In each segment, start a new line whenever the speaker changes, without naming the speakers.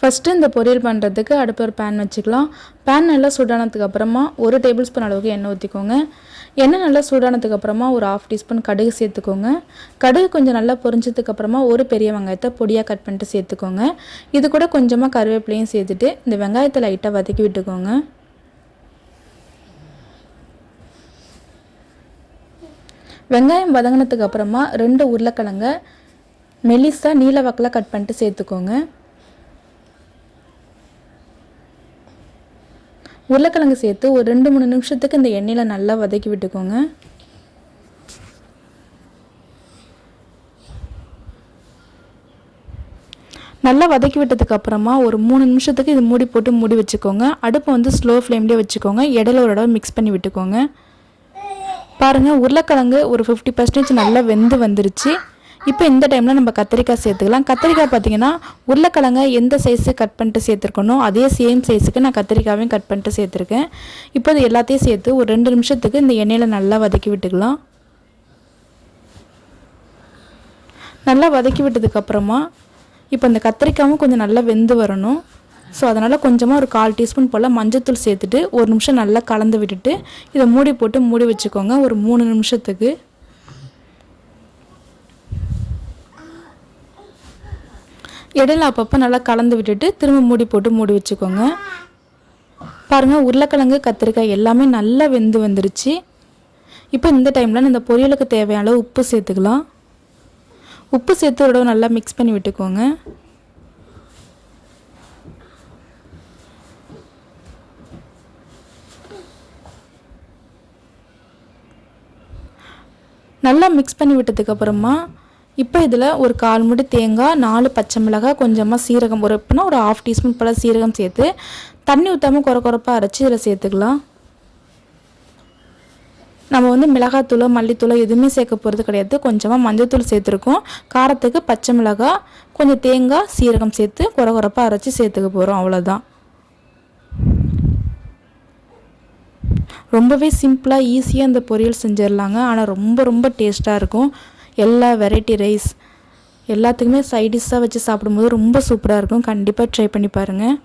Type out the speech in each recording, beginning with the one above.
First இந்த பொரியல் பண்ணுறதுக்கு அடுப்பு ஒரு பேன் வச்சுக்கலாம். பேன் நல்லா சூடானதுக்கு அப்புறமா 1 டேபிள் ஸ்பூன் அளவுக்கு எண்ணெய் ஊற்றிக்கோங்க. எண்ணெய் நல்லா சூடானதுக்கு அப்புறமா ஒரு 1/2 டீஸ்பூன் கடுகு சேர்த்துக்கோங்க. கடுகு கொஞ்சம் நல்லா பொரிஞ்சதுக்கு அப்புறமா ஒரு பெரிய வெங்காயத்தை பொடியாக கட் பண்ணிட்டு சேர்த்துக்கோங்க. இது கூட கொஞ்சமாக கருவேப்பிலையும் சேர்த்துட்டு இந்த வெங்காயத்தை லைட்டாக வதக்கி விட்டுக்கோங்க. வெங்காயம் வதங்கினதுக்கு அப்புறமா 2 உருளைக்கிழங்க மெலிசா நீல வாக்கில் கட் பண்ணிட்டு சேர்த்துக்கோங்க. உருளைக்கிழங்கு சேர்த்து ஒரு 2-3 நிமிஷத்துக்கு இந்த எண்ணெயில் நல்லா வதக்கி விட்டுக்கோங்க. நல்லா வதக்கி விட்டதுக்கு அப்புறமா ஒரு 3 நிமிஷத்துக்கு இது மூடி போட்டு மூடி வச்சுக்கோங்க. அடுப்பை வந்து ஸ்லோ ஃப்ளேம்லேயே வச்சுக்கோங்க. இடையில ஒரு தடவை மிக்ஸ் பண்ணி விட்டுக்கோங்க. பாருங்கள், உருளைக்கிழங்கு ஒரு 50% நல்லா வெந்து வந்துருச்சு. இப்போ இந்த டைமில் நம்ம கத்திரிக்காய் சேர்த்துக்கலாம். கத்திரிக்காய் பார்த்திங்கன்னா உருளைக்கிழங்க எந்த சைஸு கட் பண்ணிட்டு சேர்த்துருக்கணும் அதே சேம் சைஸுக்கு நான் கத்திரிக்காயும் கட் பண்ணிட்டு சேர்த்துருக்கேன். இப்போ இது எல்லாத்தையும் சேர்த்து ஒரு 2 நிமிஷத்துக்கு இந்த எண்ணெயில் நல்லா வதக்கி விட்டுக்கலாம். நல்லா வதக்கி விட்டதுக்கப்புறமா இப்போ இந்த கத்திரிக்காயும் கொஞ்சம் நல்லா வெந்து வரணும். ஸோ அதனால் கொஞ்சமாக ஒரு 1/4 டீஸ்பூன் போல் மஞ்சள்தூள் சேர்த்துட்டு 1 நிமிஷம் நல்லா கலந்து விட்டுட்டு இதை மூடி போட்டு மூடி வச்சுக்கோங்க ஒரு 3 நிமிஷத்துக்கு. இடையில அப்பப்போ நல்லா கலந்து விட்டுட்டு திரும்ப மூடி போட்டு மூடி வச்சுக்கோங்க. பாருங்கள், உருளைக்கிழங்கு கத்திரிக்காய் எல்லாமே நல்லா வெந்து வந்துருச்சு. இப்போ இந்த டைமில் இந்த பொரியலுக்கு தேவையான அளவு உப்பு சேர்த்துக்கலாம். உப்பு சேர்த்து ஒரு நல்லா மிக்ஸ் பண்ணி விட்டுக்கோங்க. நல்லா மிக்ஸ் பண்ணி விட்டதுக்கப்புறமா இப்போ இதில் ஒரு 1/4 மூடி தேங்காய், 4 பச்சை மிளகாய், கொஞ்சமாக சீரகம், ஒரு 1/2 டீஸ்பூன் போல் சீரகம் சேர்த்து தண்ணி ஊற்றாமல் குறப்பாக அரைச்சி இதில் சேர்த்துக்கலாம். நம்ம வந்து மிளகாத்தூளோ மல்லித்தூளோ எதுவுமே சேர்க்க போகிறது கிடையாது. கொஞ்சமாக மஞ்சள்தூள் சேர்த்துருக்கோம். காரத்துக்கு பச்சை மிளகாய், கொஞ்சம் தேங்காய், சீரகம் சேர்த்து குறப்பாக அரைச்சி சேர்த்துக்க போகிறோம். அவ்வளோதான். ரொம்பவே சிம்பிளாக ஈஸியாக இந்த பொரியல் செஞ்சிடலாங்க. ஆனால் ரொம்ப ரொம்ப டேஸ்ட்டாக இருக்கும். எல்லா வெரைட்டி ரைஸ் எல்லாத்துக்குமே சைடிஷ்ஷாக வச்சு சாப்பிடும்போது ரொம்ப சூப்பராக இருக்கும். கண்டிப்பாக ட்ரை பண்ணி பாருங்கள்.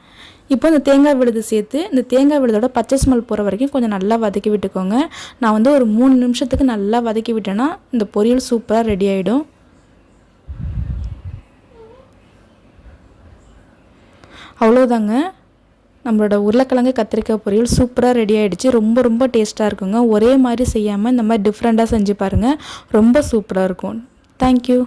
இப்போ இந்த தேங்காய் விழுது சேர்த்து இந்த தேங்காய் விழுதோட பச்சை ஸ்மெல் போகிற வரைக்கும் கொஞ்சம் நல்லா வதக்கி விட்டுக்கோங்க. நான் வந்து ஒரு 3 நிமிஷத்துக்கு நல்லா வதக்கி விட்டேன்னா இந்த பொரியல் சூப்பராக ரெடி ஆகிடும். அவ்வளோதாங்க, நம்மளோட உருளைக்கிழங்கு கத்திரிக்காய் பொரியல் சூப்பராக ரெடி ஆகிடுச்சு. ரொம்ப ரொம்ப டேஸ்ட்டாக இருக்குங்க. ஒரே மாதிரி செய்யாமல் இந்த மாதிரி டிஃப்ரெண்ட்டாக செஞ்சு பாருங்கள். ரொம்ப சூப்பராக இருக்கும். தேங்க்யூ.